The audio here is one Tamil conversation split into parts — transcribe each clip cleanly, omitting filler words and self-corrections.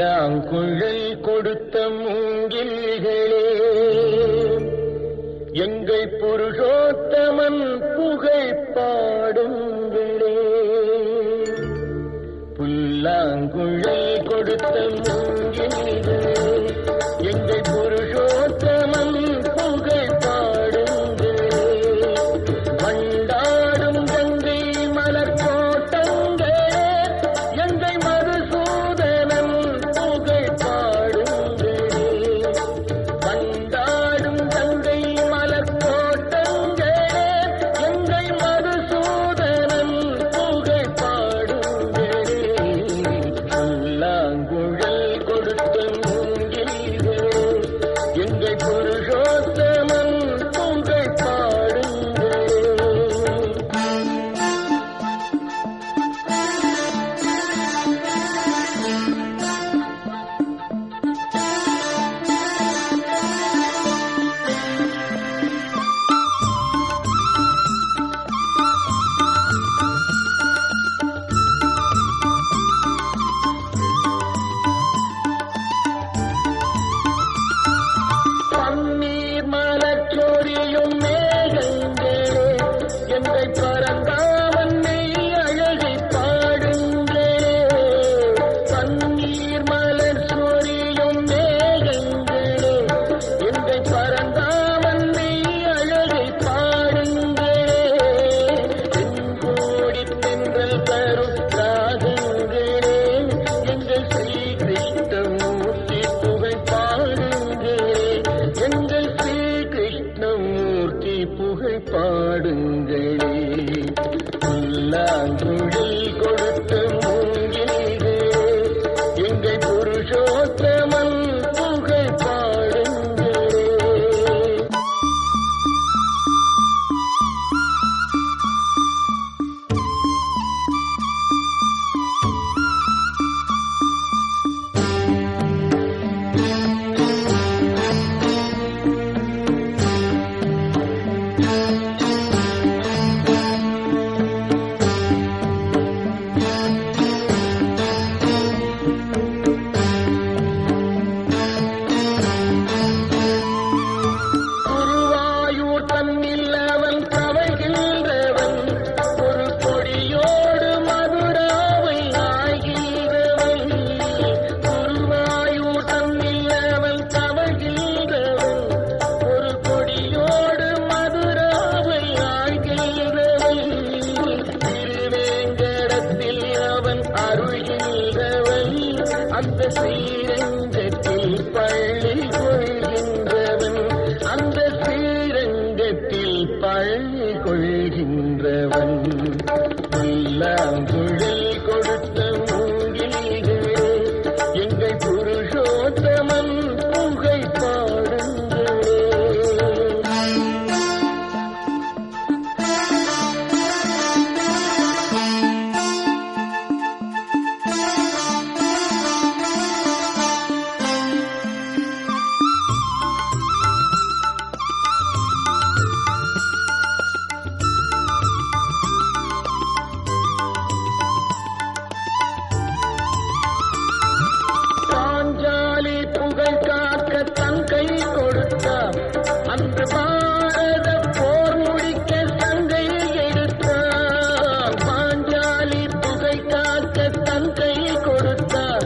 புல்லாங்குழல் கொடுத்த மூங்கில்களே, எங்கள் புருஷோத்தமன் புகழ் பாடுங்களே. புல்லாங்குழல் கொடுத்த மூங்கில்களே, எங்கள் புருஷோத்தமன் புகழ் பாடுங்களே. வண்டாடும் கங்கை மலர் கோட்டங்களே, எங்கள் மதுசூதனன் புகழ் பாடுங்களே. வண்டாடும் கங்கை மலர் கோட்டங்களே, எங்கள் மதுசூதனன் புகழ் பாடுங்களே. புல்லாங்குழல் கொடுத்த மூங்கில்களே, எங்கள் புருஷோத்தமன் புகழ் பாடுங்களே. பன்னீர் மலர் சொரியும் மேகங்களே, எங்கள் பரந்தாமன் மெய் அழகை பாடுங்களே. பன்னீர் மலர் சொரியும் மேகங்களே, எங்கள் பரந்தாமன் மெய் அழகை பாடுங்களே. தென்கோடி தென்றல் தரும் ராகங்களே, எங்கள் ஸ்ரீ கிருஷ்ணமூர்த்தி புகழ் பாடுங்களே. எங்கள் ஸ்ரீ கிருஷ்ணமூர்த்தி புகழ் பாடுங்களே. புல்லாங்குழல் கொடுத்த மூங்கில்களே, எங்கள் புருஷோத்தமன் புகழ் பாடுங்களே. குருவாயூர் தன்னில் அவன் தவழ்கின்றவன், ஒரு கொடியோடு மதுராவை ஆகின்றவன். குருவாயூர் தன்னில் அவன் தவழ்கின்றவன், ஒரு கொடியோடு மதுராவை ஆகின்றவன். திருவேங்கடத்தில் அவன் அருள்கின்றவன், அந்த ஸ்ரீரங்கத்தில் பள்ளி கொள்கின்றவன். அந்த ஸ்ரீரங்கத்தில் பள்ளி கொள்கின்றவன். புல்லாங்குழல் கொடுத்த மூங்கில்களே, எங்கள் புருஷோத்தமன் புகழ் பாடுங்களே. பாஞ்சாலி புகழ் காக்க தங்கை கொடுத்தார், அன்று பாரத போர் முடிக்க தங்கை எடுத்தார். பாஞ்சாலி புகழ் காக்க தங்கை கொடுத்தார்,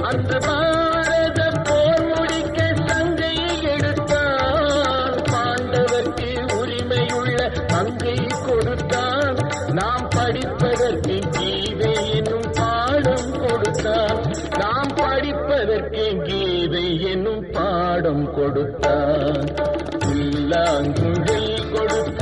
அன்று பாரத போர் முடிக்க தங்கை எடுத்தார். பாண்டவர்க்கு உரிமையுள்ள தங்கை கொடுத்தார், நாம் படிப்பதற்கு கீதை என்னும் பாடம் கொடுத்தார். நாம் படிப்பதற்கு கீதை என்னும் பாடம் கொடுத்தார். புல்லாங்குழல் கொடுத்த